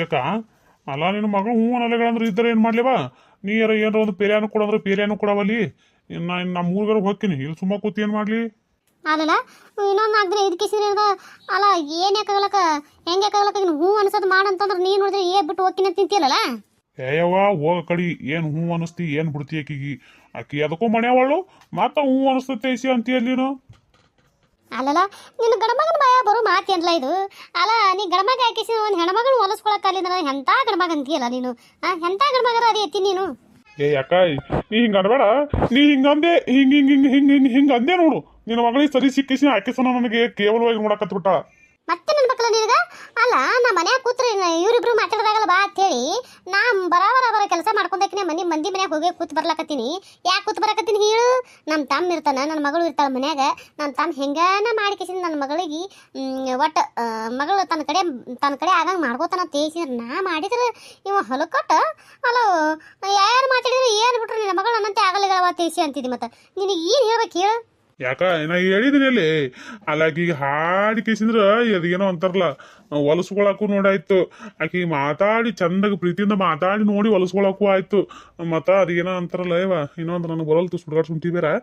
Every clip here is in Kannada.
ಯಾಕ ಅಲ್ಲ ನಿನ್ನ ಮಗಳು ಹೂ ಅನ್ನಲೆಗಳಂದ್ರೆ ಇದ್ದಾರೆ ಏನು ಮಾಡ್ಲೇವ ನೀ ಏನಾರ ಒಂದು ಪೇರ್ಯಾನು ಕೊಡಂದ್ರೆ ಪೇರ್ಯಾನು ಕೊಡವಲ್ಲಿ ನಮ್ಮ ಊರ್ಗಾರ ಹೋಗ್ತೀನಿ ಇಲ್ಲಿ ಸುಮ್ಮ ಕೂತಿ ಏನು ಮಾಡ್ಲಿ ಅಲ್ಲಲ್ಲ ಇನ್ನೊಂದು ಆಗ್ದ್ರೆ ಇದಕ್ಕೆ ಅಲ್ಲ ಏನು ಯಾಕಾಗಲಕ್ಕ ಹೆಂಗೆ ಯಾಕಾಗಲಕ್ಕ ನೀನು ಹೂ ಅನ್ಸೋದು ಮಾಡಂತಂದ್ರೆ ನೀನು ನೋಡಿದ್ರೆ ಬಿಟ್ಟು ಹೋಗ್ತೀನಿ ಅಂತ ತಿಂತಿಯಲ್ಲ. ಏಯವ್ವ ಹೋಗ ಕಡಿ ಏನು ಹೂ ಅನಿಸ್ತಿ ಏನು ಬಿಡ್ತಿ ಆಕಿಗೆ ಆಕಿ ಅದಕ್ಕೂ ಮನೆಯವಳು ಮತ್ತ ಹೂ ಅನಿಸ್ತೈತೆ ಐಸಿ ಅಂತೀಯಲ್ಲ ನೀನು. ಅಲ್ಲಲ್ಲ ನಿನ್ನ ಗಣಮಗನ ಭಯ ಬರೋ ಮಾತೇನಲ್ಲ ಇದು. ಅಲ್ಲ ನೀ ಗಣಮಗ ಹಾಕಿಸಿ ಒಂದು ಹೆಣ್ಮಗಳು ಹೊಲಸ್ಕೊಳಕ್ಕಲ್ಲಿಂದ ಎಂಥ ಗಣಮಗ ಅಂತೀಯಲ್ಲ ನೀನು. ಎಂಥ ಗಣಮಗರ ಅದೇ ಎತ್ತಿ ನೀನು. ಯಾಕ ನೀ ಹಿಂಗ ಅನ್ಬೇಡ ನೀ ಹಿಂಗಂದೆ ಹಿಂಗ ಅಂದೆ ನೋಡು ನಿನ್ನ ಮಗಳಿಗೆ ಸರಿ ಸಿಕ್ಕಿಸಿ ಹಾಕಿಸೋಣ ನನಗೆ ಕೇವಲವಾಗಿ ನೋಡಕತ್ಬಿಟ್ಟ. ಮತ್ತೆ ನನ್ನ ಮಕ್ಕಳ ನಿನಗ ಅಲ್ಲ ನಾ ಮನ್ಯಾಗ ಕೂತ್ರಿ ಇವ್ರಿಬ್ರು ಮಾತಾಡಿದಾಗಲ್ಲ ಬಾ ಅಂತೇಳಿ ನಾ ಬರ ಕೆಲಸ ಮಾಡ್ಕೊಂಡಾಕಿನ ಮಂದಿ ಮನ್ಯಾಗ ಹೋಗಿ ಕೂತ್ ಬರ್ಲಾಕತ್ತೀನಿ. ಯಾಕೆ ಕೂತ್ ಬರಕತ್ತೀನಿ ಹೇಳು? ನಮ್ಮ ತಮ್ಮ ಇರ್ತಾನ, ನನ್ನ ಮಗಳು ಇರ್ತಾಳ ಮನ್ಯಾಗ. ನನ್ನ ತಮ್ಮ ಹೆಂಗನ ಮಾಡಿಕಿಸಿ ನನ್ನ ಮಗಳಿಗೆ ಒಟ್ಟು ಮಗಳು ತನ್ನ ಕಡೆ ಆಗಂಗೆ ಮಾಡ್ಕೋತಾನ ತೇಸಿದ್ರೆ ನಾ ಮಾಡಿದ್ರೆ ಇವ ಹೊಲಕೊಟ್ಟ ಅಲ್ಲ ಯಾರು ಮಾತಾಡಿದ್ರೆ ಏನು ಬಿಟ್ರು ನಿನ್ನ ಮಗಳು ನನ್ನಂತೆ ಆಗಲಿಗಳವ ತೇಸಿ ಅಂತಿದ್ದಿ. ಮತ್ತೆ ನಿನಗೆ ಏನು ಹೇಳ್ಬೇಕು ಹೇಳು? ಯಾಕ ನಾ ಹೇಳಿದ್ದೀನಿ ಅಲ್ಲಿ ಅಲ್ಲಾಕೀಗ ಹಾಡಿ ಕೇಸಿಂದ್ರ ಅದೇನೋ ಅಂತಾರಲ್ಲ ಹೊಲಸ್ಕೊಳಕ್ಕೂ ನೋಡಾಯ್ತು. ಆಕಿ ಮಾತಾಡಿ ಚಂದಾಗ ಪ್ರೀತಿಯಿಂದ ಮಾತಾಡಿ ನೋಡಿ ಹೊಲಸ್ಕೊಳಕ್ಕೂ ಆಯ್ತು. ಮತ್ತ ಅದೇನೋ ಅಂತಾರಲ್ಲ ಇವ ಇನ್ನೊಂದು ನನಗೆ ಬರಲ್ತು ಸುಡ್ಗಾಡ್ ಸುಂಟಿ ಬೇರೆ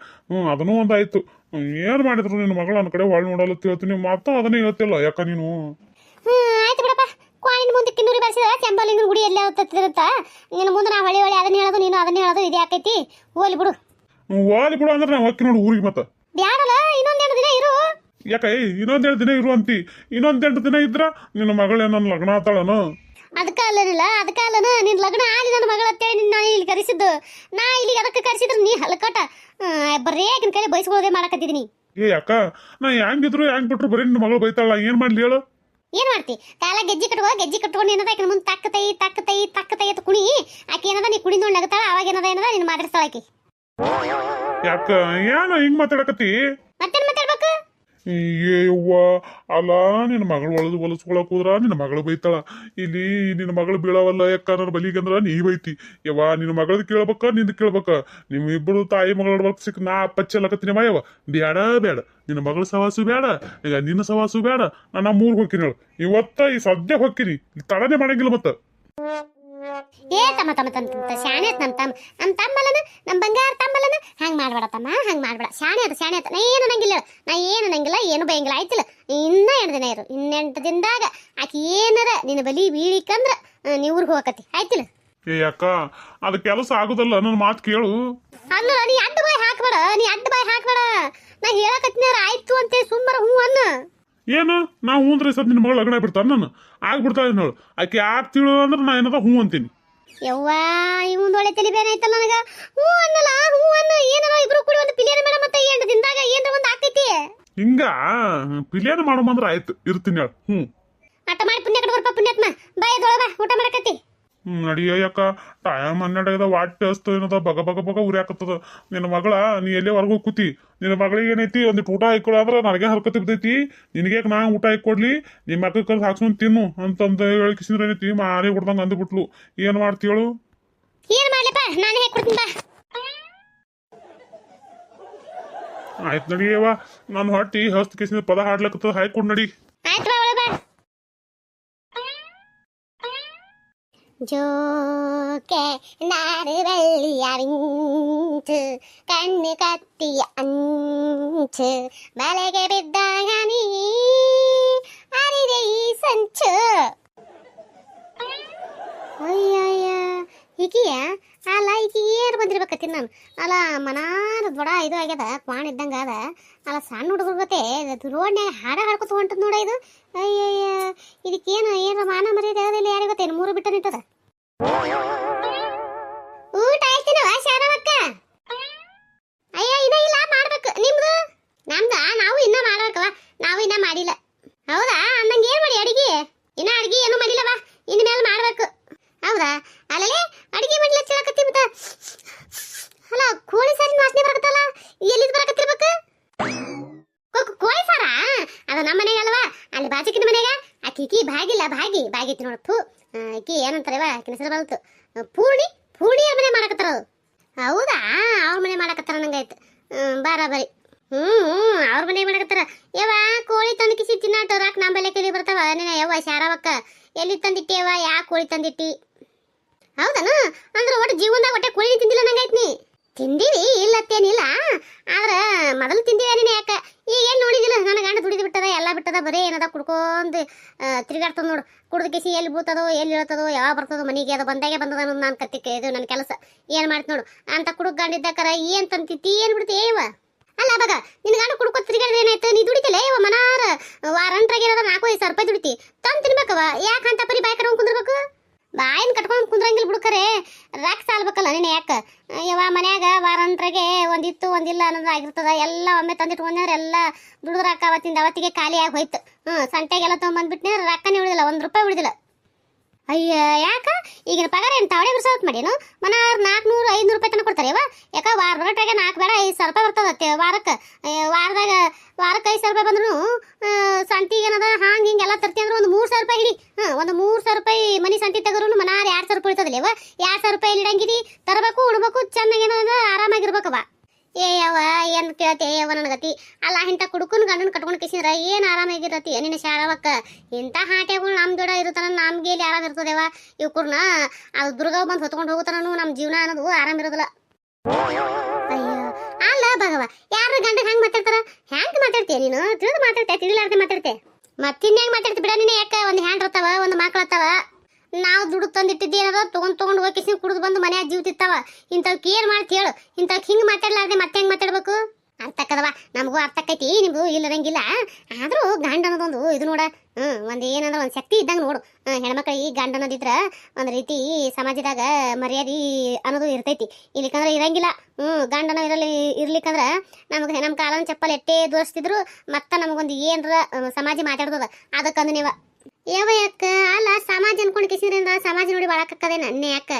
ಅದನ್ನೂ ಒಂದಾಯ್ತು. ಏನು ಮಾಡಿದ್ರು ನಿನ್ನ ಮಗಳು ನನ್ನ ಕಡೆ ಒಳ್ಳೆ ನೋಡಲ್ಲ ಹೇಳ್ತೀನಿ ಮತ್ತ ಅದನ್ನೇ ಹೇಳ್ತಿಲ್ಲ ಯಾಕ ನೀನು. ಆಯ್ತು ಬಿಡಪ್ಪ, ಕ್ವಾಣಿನ ಮುಂದೆ ಕಿನ್ನೂರಿ ಬರ್ಸಿದ ಕೆಂಬಲಿಂಗನ ಗುಡಿ ಎಲ್ಲ ಹೊತ್ತಿರುತ್ತ ನಿನ್ನ ಮುಂದೆ ನಾ ಹೊಳಿ ಅದನ್ನ ಹೇಳೋದು ನೀನು ಅದನ್ನ ಹೇಳೋದು ಇದೇ ಆಕೈತಿ. ಹೋಲಿ ಬಿಡು ಅಂದ್ರೆ ನಾ ಹೊಕ್ಕಿ ನೋಡು ಊರಿಗೆ ಮತ್ತ ಬ್ಯಾಡಲ್ಲ ಇನ್ನೊಂದೆರಡು ದಿನ ಇರು. ಯಾಕ ಇನ್ನೊಂದೆರಡು ದಿನ ಇರು ಅಂತಿ ಇನ್ನೊಂದೆರಡು ದಿನ ಇದ್ರ ನಿನ್ನ ಮಗಳೇ ನನ್ನ ಲಗ್ನ ಆತಾಳನು. ಅದಕ್ಕಲ್ಲನ ನಿನ್ ಲಗ್ನ ಆಗಿ ನನ್ನ ಮಗಳ ಅಂತೇಳಿ ನಿನ್ನ ಇಲ್ಲಿ ಕರೆಸಿದ್ದು. ನಾ ಇಲ್ಲಿಗೆ ಅದಕ್ಕೆ ಕರೆಸಿದ್ರೆ ನೀ ಹಲಕಟ ಬರೀ ಆಕಿನ ಕೈ ಬಯಸ್ಕೊಳ್ಳೋದೇ ಮಾಡಕತ್ತಿದ್ದೀನಿ. ಯಾಕ ನಾ ಹೆಂಗಿದ್ರು ಹೆಂಗ್ ಬಿಟ್ರು ಬರೀ ನಿನ್ನ ಮಗಳು ಬೈತಾಳ ಏನ್ ಮಾಡ್ಲಿ ಹೇಳು? ಏನ್ ಮಾಡ್ತಿ? ಕಾಲ ಗೆಜ್ಜಿ ಕಟ್ಕೊಂಡು ಏನದ ಆಕಿನ ಮುಂದೆ ತಕ್ಕತೈ ಅಂತ ಕುಣಿ. ಆಕಿ ಏನದ ನೀ ಕುಡಿ ನೋಡಿ ನಗತಾಳ ಅವಾಗ ಏನದ ನಿನ್ನ ಮಾತಾಡ್ತಾಳ ಆಕಿ. ಯಾಕ ಏನ ಹಿಂಗ್ ಮಾತಾಡಕತ್ತಿ? ಮತ್ತೇನ್ ಮಾತಾಡ್ಬೇಕು? ಏವ್ವ ಅಲ್ಲ ನಿನ್ನ ಮಗಳು ಹೊಲಸ್ಕೊಳಕ್ ಹೋದ್ರ ನಿನ್ನ ಮಗಳು ಬೈತಾಳ. ಇಲ್ಲಿ ನಿನ್ನ ಮಗಳು ಬೀಳವಲ್ಲ ಯಾಕ ನನ್ನ ಬಲಿಗಂದ್ರ ನೀ ಬೈತಿ. ಯವ್ವ ನಿನ್ನ ಮಗಳದ್ ಕೇಳ್ಬೇಕ ನಿಂದ ಕೇಳ್ಬೇಕ. ನಿಮ್ಮಿಬ್ಬರು ತಾಯಿ ಮಗಳ ಸಿಕ್ ನಾ ಪಚ್ಚಲಕತ್ತೀನಿ ಯವ್ವ ಬೇಡ ನಿನ್ನ ಮಗಳ ಸವಾಸು ಬೇಡ ಈಗ ನಿನ್ನ ಸವಾಸು ಬೇಡ. ನಾ ಮೂರ್ಗ್ ಹೋಗ್ತೀನಿ ಹೇಳು ಇವತ್ತ ಈ ಸದ್ಯ ಹೋಗ್ತೀನಿ ತಡನೆ ಮಾಡಂಗಿಲ್ಲ ಮತ್ತ. ಏ ತಮ್ಮ ಶಾಣೆ ನಮ್ಮ ತಮ್ಮಲ್ಲನ ನಮ್ಮ ಬಂಗಾರ ತಮ್ಮಲ್ಲನ ಹಂಗ್ ಮಾಡ್ಬೇಡ ತಮ್ಮ ಹಂಗ್ ಮಾಡ್ಬೇಡ. ಶಾಣೆ ಆತ ನಾ ಏನು ನಂಗಿಲ್ಲ ಏನು ಬೈಯಂಗಿಲ್ಲ ಆಯ್ತಿಲ್ಲ. ಇನ್ನ 8 ದಿನ ಇರು. 8 ದಿನದಾಗ ಆಕಿ ಏನಾರ ನಿನ್ನ ಬಲಿ ಬೀಳಿಕಂದ್ರ ನೀ ಊರಿಗೆ ಹೋಗಕತ್ತಿ ಆಯ್ತಿಲ್ಲ. ಯಾಕ ಅದ ಕೆಲಸ ಆಗುದಲ್ಲ ನನ್ನ ಮಾತು ಕೇಳು. ಅಲ್ಲ ನೀ ಅಡ್ಡ ಬಾಯಿ ಹಾಕ್ಬೇಡ. ನಾ ಹೇಳಕತ್ತಿನಾರ ಆಯ್ತು ಅಂತೇಳಿ ಸುಮ್ಮರ ಹೂ ಅನ್ನ. ಏನು ನಾ ಹೂ ಅಂದ್ರೆ ಸರ್ ನಿನ್ನ ಮಗಳು ಲಗ್ನ ಬಿಡ್ತಾರ ನಾನು ಆಗ್ಬಿಡ್ತಾಳೆ ಹೇಳು. ಆಕೆ ಯಾಕೆ ತಿಳು ಅಂದ್ರೆ ನಾ ಏನದ ಹೂ ಅಂತೀನಿ. ಯವ್ವಾ ಇವಂದು ಒಳ್ಳೆ ತಲೆ ಬೇರೆ ಆಯ್ತಲ್ಲ ನನಗ. ಹೂ ಅನ್ನ ಏನಾರ ಇಬ್ರು ಕೂಡಿ ಒಂದು ಪಿಲಿಯನ ಮೇಡ ಮತ್ತೆ 8 ದಿನದಾಗ ಏನಾರ ಒಂದು ಆಗ್ತೈತಿ. ಹಿಂಗ ಪಿಲಿಯನ ಮಾಡೋ ಆಯ್ತು ಇರ್ತೀನಿ ಹೇಳು. ಆಟ ಮಾಡಿ ಪುಣ್ಯ ಕಟ್ಕೊರ್ಪ ಪುಣ್ಯಾತ್ಮ ಬಾಯದೊಳಗ ಊಟ ಮಾಡಕತ್ತಿ. ನಡಿಯೋ ಯಾಕ ಟೈಮ್ 12 ವಾಟ್ ಹಸ್ತು ಏನದ ಬಗ ಉರಿಯಾಕತ್ತದ. ನಿನ್ನ ಮಗಳ ನೀ ಎಲ್ಲೇ ಹೊರಗೆ ಕೂತಿ ನಿನ್ನ ಮಗಳಿಗೆ ಏನೈತಿ ಒಂದಿಟ್ಟು ಊಟ ಹಾಕೊಳ ಅಂದ್ರೆ ನನಗೆ ಹರ್ಕತಿ ಬಿದ್ದೈತಿ. ನಿನಗೆ ನಾ ಊಟ ಹಾಕೊಡ್ಲಿ ನಿಮ್ಮ ಮಕ್ಕ ಕಲ್ಸಿ ಹಾಕ್ಸ್ಕೊಂಡ್ ತಿನ್ನು ಅಂತಂದ ಹೇಳಿಕಿಸಿದ್ರೆ ಏನೈತಿ ಮಾರಿ ಹೊಡ್ದಂಗ ಅಂದ್ಬಿಟ್ಲು. ಏನ್ ಮಾಡ್ತೀಳು? ಏನ್ ಮಾಡ್ಲಿಪ್ಪ ನಾನೇ ಹಾಕೊಡ್ತೀನಿ ಬಾ. ಆಯ್ತು ನಡಿಯವ ನಾನು ಹೊಟ್ಟಿ ಹಸ್ತ್ ಕಿಸಿನ ಪದ ಹಾಡ್ಲಕ್ಕತ್ತದ ಹಾಕೊಡ್ ನಡಿ. ಆಯ್ತು ಬಾ ಒಳಗ ಬಾ. ಜೋಕೆ ನಾರುವಳ್ಳಿಯ ಮಿಂಚು ಕಣ್ಣು ಕತ್ತಿಯ ಅಂಚು ಬಲೆಗೆ ಬಿದ್ದಾಗ ನೀ ಅರಿದೆ ಈ ಸಂಚು. ಅಯ್ಯಯ್ಯ ಈಕಿಯ ಅಲ್ಲ ಈಕಿ ಏನು ಬಂದಿರ್ಬೇಕತ್ತಿ ನಾನು. ಅಲ್ಲ ಮನಾರ ದೊಡ ಇದು ಆಗ್ಯದ ಕ್ವಾಣ ಇದ್ದಂಗೆ ಅದ. ಅಲ್ಲ ಸಣ್ಣ ಹುಡುಗರ ಗತೆ ರೋಡ್ನ್ಯಾಗ ಹಾಡ ಹಾಡ್ಕೊತ ಹೊಂಟದ ನೋಡ ಇದು. ಅಯ್ಯಯ್ಯ ಇದಕ್ಕೇನು ಏನಾರ ಮಾನ ಮರ್ಯಾದೆ ಅದಿಲ್ಲ ಯಾರಿಗೆ ಗೊತ್ತೇನು 3 ಬಿಟ್ಟ ನಿಂತದ. ಊಟ ಆಯ್ತಿನವ ಶಾರವಕ್ಕ? ಅಯ್ಯ ಇನ್ನ ಇಲ್ಲ ಮಾಡ್ಬೇಕು. ನಿಮ್ದು? ನಮ್ದ ನಾವು ಇನ್ನ ಮಾಡ್ಬೇಕವ. ನಾವು ಇನ್ನ ಮಾಡಿಲ್ಲ. ಹೌದಾ ಅನ್ನಂಗೆ ಏನ್ ಮಾಡಿ ಅಡಿಗೆ? ಇನ್ನ ಅಡಿಗೆ ಏನು ಮಾಡಿಲ್ಲವ ಇನ್ ಮೇಲೆ ಮಾಡ್ಬೇಕು. ಹೌದಾ ಅಲ್ಲೇ ಅಡಿಗೆ ಮಾಡ್ಲಿ ಹಚ್ಚಲಕತ್ತಿ ಮತ್ತ. ಅಲ್ಲ ಕೋಳಿ ಸಾರಿನ ವಾಸನೆ ಬರಕತ್ತಲ್ಲ ಎಲ್ಲಿದ್ ಬರಕತ್ತಿರ್ಬೇಕು? ಕೋಳಿ ಸಾರ ಅದ ನಮ್ಮ ಮನೆಗೆ ಅಲ್ವಾ ಅಲ್ಲಿ ಬಾಜುಕಿನ ಮನೆಗ ಆಕಿ ಭಾಗಿತ್ತು ನೋಡು. ಆಕಿ ಏನಂತಾರವ ಆಕಿನ ಹೆಸರು ಬಂತು ಪೂರ್ಣಿ ಅವ್ರ ಮನೆ ಮಾಡಕತ್ತಾರ. ಹೌದಾ ಅವ್ರ ಮನೆ ಮಾಡಕತ್ತಾರ ನಂಗಾಯ್ತು. ಬರೀ ಅವ್ರ ಮನೆ ಮಾಡಕತ್ತಾರ. ಯವ್ವ ಕೋಳಿ ತಂದು ಕಿಸಿ ತಿನ್ನಾಟ ರಾಕ್ ನಂಬಲೆ ಕಲಿ ಬರ್ತಾವ ನೀನ ಯವ್ವ ಶಾರವಕ್ಕ ಎಲ್ಲಿ ತಂದಿಟ್ಟಿ ಯವ್ವ ಯಾ ಕೋಳಿ ತಂದಿಟ್ಟಿ? ಹೌದನ? ಅಂದ್ರೆ ಒಟ್ಟು ಜೀವನದಾಗ ಹೊಟ್ಟೆ ಕೋಳಿ ತಿಂದಿಲ್ಲ ನಂಗೈತ್ ನೀ. ತಿಂದಿವಿ ಇಲ್ಲತ್ತೇನಿಲ್ಲ, ಆದ್ರ ಮೊದಲು ತಿಂದಿವ ನೀನು ಯಾಕ ಈಗ ಏನ್ ನೋಡಿದಿಲ್ಲ ನನ್ನ ಗಂಡ ದುಡಿದು ಬಿಟ್ಟದ ಎಲ್ಲ ಬಿಟ್ಟದ ಬರೀ ಏನದ ಕುಡ್ಕೊಂಡ್ ತಿರುಗಾಡ್ತದ ನೋಡು. ಕುಡ್ದ ಕಿಸಿ ಎಲ್ಲಿ ಬೂತದೋ ಎಲ್ಲಿ ಇಳ್ತದೋ ಯಾವಾಗ ಬರ್ತದೋ ಮನೆಗೆ ಅದು ಬಂದಾಗೆ ಬಂದದ ಅನ್ನೋದು ನಾನು ಕತ್ತಿಕ್ಕೆ ಇದು ನನ್ನ ಕೆಲಸ ಏನ್ ಮಾಡ್ತ ನೋಡು ಅಂತ ಕುಡುಕ್ ಗಂಡಿದ್ದಕ್ಕರ ಏನ್ ತಂತಿತ್ತಿ ಏನ್ ಬಿಡ್ತಿ ಏವ ಅಲ್ಲ ಬಗ ನಿನ್ನ ಗಂಡ ಕುಡ್ಕೊತ್ ತಿರುಗಾಡಿದ್ರೆ ಏನಾಯ್ತು? ನೀ ದುಡಿತಿಲ್ಲ ಏವ ಮನಾರ ವಾರಂಟ್ರಾಗ ಏನದ 4-5 ರೂಪಾಯಿ ದುಡಿತಿ ತಂದು ತಿನ್ಬೇಕವ ಯಾಕ ಅಂತ ಪರಿ ಬಾಯ್ ಕಟ್ಕೊಂಡ್ ಕುಂದ್ರಬೇಕು? ಬಾಯಿನ ಕಟ್ಕೊಂಡ್ ಕುಂದ್ರಂಗಿಲ್ಲ ಬಿಡ್ಕರೆ ರಾಕ್ ಸಾಲ್ಬೇಕಲ್ಲ ನೀನು ಯಾಕ ಯವ್ವ ಮನ್ಯಾಗ ವಾರಂಟ್ರಾಗೆ ಒಂದಿತ್ತು ಒಂದಿಲ್ಲ ಅನ್ನೋದು ಆಗಿರ್ತದ. ಎಲ್ಲ ಒಮ್ಮೆ ತಂದಿಟ್ಕೊಂಡ್ರೆ ಎಲ್ಲ ದುಡಿದ್ರ ರೊಕ್ಕ ಅವತ್ತಿಗೆ ಖಾಲಿ ಆಗಿ ಹೋಯ್ತು. ಸಂತೆಗೆಲ್ಲ ತೊಗೊಂಬಂದ್ಬಿಟ್ನೆ ರೊಕ್ಕನೇ ಉಳಿದಿಲ್ಲ, 1 ರೂಪಾಯಿ ಉಳಿದಿಲ್ಲ. ಅಯ್ಯ ಯಾಕ ಈಗಿನ ಪಗಾರ ಏನು ತಾವಡೆ ಬಿಡ್ಸೋಕ್ ಮಾಡೇನು? ಮನಾರ್ 400-500 ರೂಪಾಯಿ ತನಕ ಕೊಡ್ತಾರೆ ಯವ್ವ. ಯಾಕ ವಾರದೊಳಟ್ರಾಗೆ 4 ಬೇಡ 5,000 ರೂಪಾಯಿ ಬರ್ತದತ್ತೆ ವಾರಕ್ಕೆ. ವಾರಕ್ಕೆ 5,000 ರೂಪಾಯಿ ಬಂದ್ರು ಸಂತಿಗೆ ಏನದ ಹಾಂಗೆ ಹಿಂಗೆಲ್ಲ ತರ್ತಿ ಅಂದ್ರೆ ಒಂದು 3,000 ರೂಪಾಯಿ ಹಿಡಿ. ಒಂದು 3,000 ರೂಪಾಯಿ ಮನಿ ಸಂತಿ ತಗರು ಮನಾರ್ 2,000 ರೂಪಾಯಿ ಉಳಿತದಲ್ಲ ಯವ್ವ. 2,000 ರೂಪಾಯಿ ಇಡಂಗಿದಿ ತರಬೇಕು ಉಡ್ಬೇಕು ಚೆನ್ನಾಗಿ ಏನದ ಆರಾಮಾಗಿರ್ಬೇಕವ. ಏ ಯವ್ವ ಏನ್ ಕೇಳ್ತೆ ಯವ್ವ ನನಗತಿ ಅಲ್ಲ ಇಂಥ ಕುಡುಕನ್ ಗಂಡನ ಕಟ್ಕೊಂಡು ಕಿಸಿದ್ರ ಏನ್ ಆರಾಮಾಗಿರತಿ ನಿನ್ನ ಶಾರವಕ್ಕ. ಇಂಥ ಹಾಟೆಗಳು ನಮ್ ದೊಡ್ಡ ಇರುತ್ತಾನ ನಮ್ಗೆ ಇಲ್ಲಿ ಆರಾಮ ಇರ್ತದೇವ. ಇವ್ಕುರ್ನ ಅದು ದುರ್ಗಾವ್ ಬಂದು ಹೊತ್ಕೊಂಡು ಹೋಗುತ್ತಾನು ನಮ್ಮ ಜೀವನ ಅನ್ನೋದು ಆರಾಮ ಇರೋದಿಲ್ಲ. ಅಯ್ಯೋ ಅಲ್ಲ ಭಗವ ಯಾರ ಗಂಡ ಹೆಂಗ್ ಮಾತಾಡ್ತಾರ? ಹೆಂಗ್ ಮಾತಾಡ್ತೀಯ ನೀನು? ತಿಳಿದು ಮಾತಾಡ್ತೆ ತಿಳಿಲಾರ್ದೆ ಮಾತಾಡ್ತೆ ಮತ್ತಿನ್ಯಾಗ ಮಾತಾಡ್ತಿ ಬಿಡ ನೀನು. ಯಾಕ ಒಂದು ಹ್ಯಾಂಡ್ ಇರ್ತಾವ ಒಂದು ಮಕ್ಳು ಇರ್ತಾವ. ನಾವು ದುಡ್ಡು ತಂದಿಟ್ಟಿದ್ದಿ ಏನದ ತೊಗೊಂಡು ಹೋಗಿ ಕಿಸಿ ಕುಡಿದು ಬಂದು ಮನ್ಯಾಗ ಜೀವತಿರ್ತಾವ. ಇಂಥವ್ಕೆ ಏನ್ ಮಾಡ್ತಿ ಹೇಳು? ಇಂಥವ್ಕೆ ಹಿಂಗೆ ಮಾತಾಡ್ಲಾರ್ದೆ ಮತ್ತೆ ಹೆಂಗ್ ಮಾತಾಡ್ಬೇಕು? ಅರ್ಥಕ್ಕದವ ನಮಗೂ ಅರ್ಥಕ್ಕೈತಿ ನಿಮ್ದು ಇಲ್ಲದಂಗಿಲ್ಲ. ಆದ್ರೂ ಗಂಡ ಅನ್ನೋದೊಂದು ಇದು ನೋಡ ಒಂದು ಏನಂದ್ರೆ ಒಂದು ಶಕ್ತಿ ಇದ್ದಂಗೆ ನೋಡು. ಹೆಣ್ಮಕ್ಳಿಗೆ ಗಂಡ ಅನ್ನೋದಿದ್ರ ಒಂದು ರೀತಿ ಸಮಾಜದಾಗ ಮರ್ಯಾದೆ ಅನ್ನೋದು ಇರ್ತೈತಿ. ಇಲ್ಲಿಕಂದ್ರೆ ಇರಂಗಿಲ್ಲ. ಗಂಡನ ಇರ್ಲಿಕ್ಕಂದ್ರ ನಮಗೆ ನಮ್ಮ ಕಾಲನ ಚಪ್ಪಲ್ ಎಟ್ಟೆ ದೋರಿಸ್ತಿದ್ರು ಮತ್ತೆ ನಮಗೊಂದು ಏನರ ಸಮಾಜ ಮಾತಾಡ್ತದ ಅದಕ್ಕಂದು ನೀವ ಯಾವ ಯಾಕ ಅಲ್ಲ ಸಮಾಜ ಅನ್ಕೊಂಡು ಕಿಸಿದ್ರಿಂದ ಸಮಾಜ ನೋಡಿ ಬಾಳಕಕ್ಕದೆ ನನ್ನೆ ಯಾಕ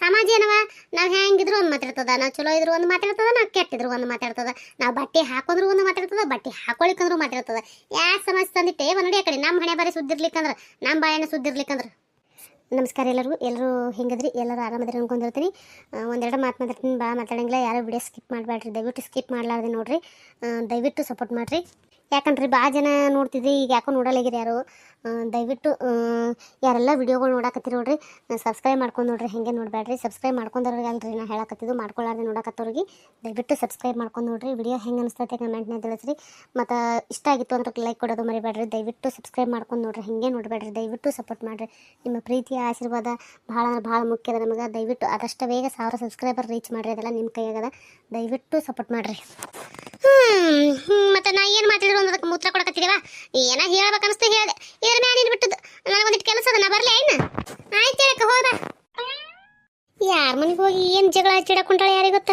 ಸಮಾಜ ಏನವ ನಾವ್ ಹೆಂಗಿದ್ರು ಒಂದು ಮಾತಾಡ್ತದ, ನಾವ್ ಚಲೋ ಇದ್ರು ಒಂದು ಮಾತಾಡ್ತದ, ನಾವ್ ಕೆಟ್ಟಿದ್ರು ಒಂದು ಮಾತಾಡ್ತದ, ನಾವ್ ಬಟ್ಟೆ ಹಾಕೊಂಡ್ರು ಒಂದು ಮಾತಾಡ್ತದ, ಬಟ್ಟೆ ಹಾಕೊಳಿಕಂದ್ರು ಮಾತಾಡ್ತದ. ಯಾಕೆ ಸಮಾಜ ತಂದಿಟ್ಟೆ ನೋಡಿ ಆ ಕಡೆ ನಮ್ಮ ಹಣೆ ಬಾರಿ ಸುದ್ದಿರ್ಲಿಕ್ಕಂದ್ರ ನಮ್ಮ ಬಾಯನ್ನ ಸುದ್ದಿರ್ಲಿಕ್ಕಂದ್ರ. ನಮಸ್ಕಾರ ಎಲ್ಲರೂ ಹೆಂಗದ್ರಿ? ಎಲ್ಲರೂ ಆರಾಮದ್ರಿ ಅನ್ಕೊಂಡಿರ್ತೀನಿ. ಒಂದೆರಡು ಮಾತಾಡ್ತೀನಿ, ಭಾಳ ಮಾತಾಡಂಗಿಲ್ಲ. ಯಾರೋ ವಿಡಿಯೋ ಸ್ಕಿಪ್ ಮಾಡಬೇಡ್ರಿ, ದಯವಿಟ್ಟು ಸ್ಕಿಪ್ ಮಾಡಲಾರ್ದೆ ನೋಡ್ರಿ. ದಯವಿಟ್ಟು ಸಪೋರ್ಟ್ ಮಾಡಿರಿ. ಯಾಕಂದ್ರೆ ಭಾಳ ಜನ ನೋಡ್ತಿದ್ರಿ ಈಗ ಯಾಕೋ ನೋಡಲಾಗಿರಿ ಯಾರು. ದಯವಿಟ್ಟು ಯಾರೆಲ್ಲ ವಿಡಿಯೋಗಳು ನೋಡಕತ್ತೀರಿ ನೋಡ್ರಿ ಸಬ್ಸ್ಕ್ರೈಬ್ ಮಾಡ್ಕೊಂಡು ನೋಡ್ರಿ. ಹೆಂಗೆ ನೋಡಬೇಡ್ರಿ, ಸಬ್ಸ್ಕ್ರೈಬ್ ಮಾಡ್ಕೊಂಡವ್ರಿಗೆ ಅಲ್ರಿ ನಾ ಹೇಳಕತ್ತಿದ್ದು. ಮಾಡ್ಕೊಳ್ಳಾರ್ದೆ ನೋಡಕತ್ತವ್ರಿಗೆ ದಯವಿಟ್ಟು ಸಬ್ಸ್ಕ್ರೈಬ್ ಮಾಡ್ಕೊಂಡು ನೋಡ್ರಿ. ವಿಡಿಯೋ ಹೆಂಗೆ ಅನಿಸ್ತೈತೆ ಕಮೆಂಟ್ನ ತಿಳಿಸ್ರಿ. ಮತ್ತು ಇಷ್ಟ ಆಗಿತ್ತು ಅಂತ ಲೈಕ್ ಕೊಡೋದು ಮರಿಬೇಡ್ರಿ. ದಯವಿಟ್ಟು ಸಬ್ಸ್ಕ್ರೈಬ್ ಮಾಡ್ಕೊಂಡು ನೋಡ್ರಿ, ಹೆಂಗೆ ನೋಡಬೇಡ್ರಿ. ದಯವಿಟ್ಟು ಸಪೋರ್ಟ್ ಮಾಡಿರಿ. ನಿಮ್ಮ ಪ್ರೀತಿಯ ಆಶೀರ್ವಾದ ಭಾಳ ಅಂದ್ರೆ ಭಾಳ ಮುಖ್ಯದ ನಮಗೆ. ದಯವಿಟ್ಟು ಆದಷ್ಟು ಬೇಗ 1000 ಸಬ್ಸ್ಕ್ರೈಬರ್ ರೀಚ್ ಮಾಡಿರಿ. ಅದೆಲ್ಲ ನಿಮ್ಮ ಕೈಯಾಗದ. ದಯವಿಟ್ಟು ಸಪೋರ್ಟ್ ಮಾಡಿರಿ. ಮತ್ತೆ ನಾ ಏನು ಮಾತಾಡಿದ್ರು ಅನ್ನೋದಕ್ಕೆ ಮೂತ್ರ ಕೊಡಕತ್ತಿದೇವ ಏನ ಹೇಳ್ಬೇಕನ್ನಿಸ್ತು ಹೇಳಿದೆ. ಇದ್ರ ಮ್ಯಾಲ ಬಿಟ್ಟದ್ದು ನನಗೊಂದಿಟ್ಟು ಕೆಲಸ ಅದ, ನಾ ಬರಲೇ ಇನ್ನು? ಆಯ್ತು ಹೇಳಕ್ಕ ಹೋದ. ಯಾರ ಮನೆಗೆ ಹೋಗಿ ಏನು ಜಗಳ ಹಚ್ಚಿಡಕೊಂಡಾಳೆ ಯಾರಿಗೆ ಗೊತ್ತ?